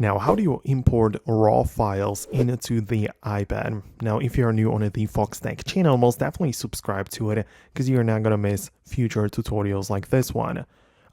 Now, how do you import raw files into the iPad? Now, if you're new on the Foxtecc channel, most definitely subscribe to it because you're not going to miss future tutorials like this one.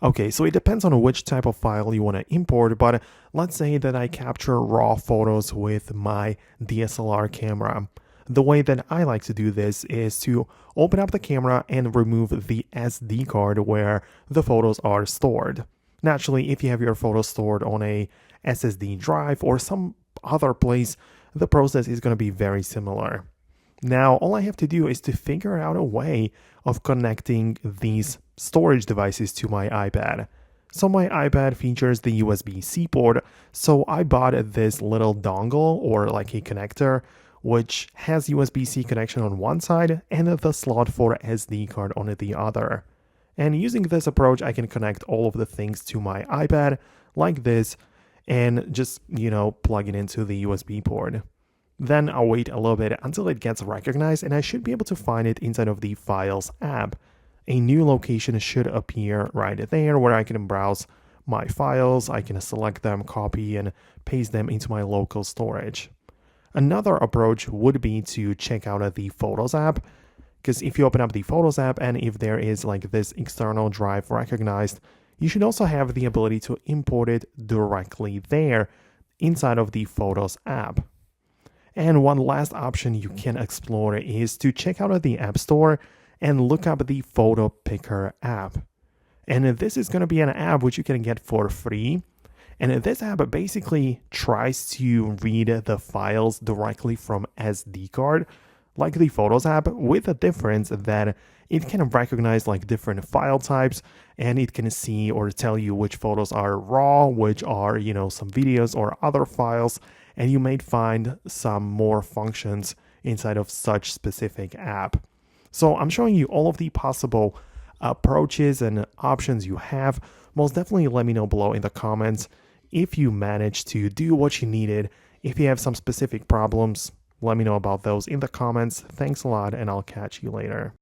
Okay, so it depends on which type of file you want to import, but let's say that I capture raw photos with my DSLR camera. The way that I like to do this is to open up the camera and remove the SD card where the photos are stored. Naturally, if you have your photos stored on a SSD drive or some other place, the process is going to be very similar. Now, all I have to do is to figure out a way of connecting these storage devices to my iPad. So my iPad features the USB-C port, so I bought this little dongle or like a connector which has USB-C connection on one side and the slot for SD card on the other. And using this approach, I can connect all of the things to my iPad like this and just, plug it into the USB port. Then I'll wait a little bit until it gets recognized and I should be able to find it inside of the Files app. A new location should appear right there where I can browse my files, I can select them, copy and paste them into my local storage. Another approach would be to check out the Photos app, because if you open up the Photos app and if there is like this external drive recognized, you should also have the ability to import it directly there inside of the Photos app. And one last option you can explore is to check out the App Store and look up the Photo Picker app. And this is going to be an app which you can get for free. And this app basically tries to read the files directly from SD card, like the Photos app, with the difference that it can recognize like different file types and it can see or tell you which photos are raw, which are, some videos or other files, and you may find some more functions inside of such specific app. So I'm showing you all of the possible approaches and options you have. Most definitely let me know below in the comments if you managed to do what you needed. If you have some specific problems, let me know about those in the comments. Thanks a lot, and I'll catch you later.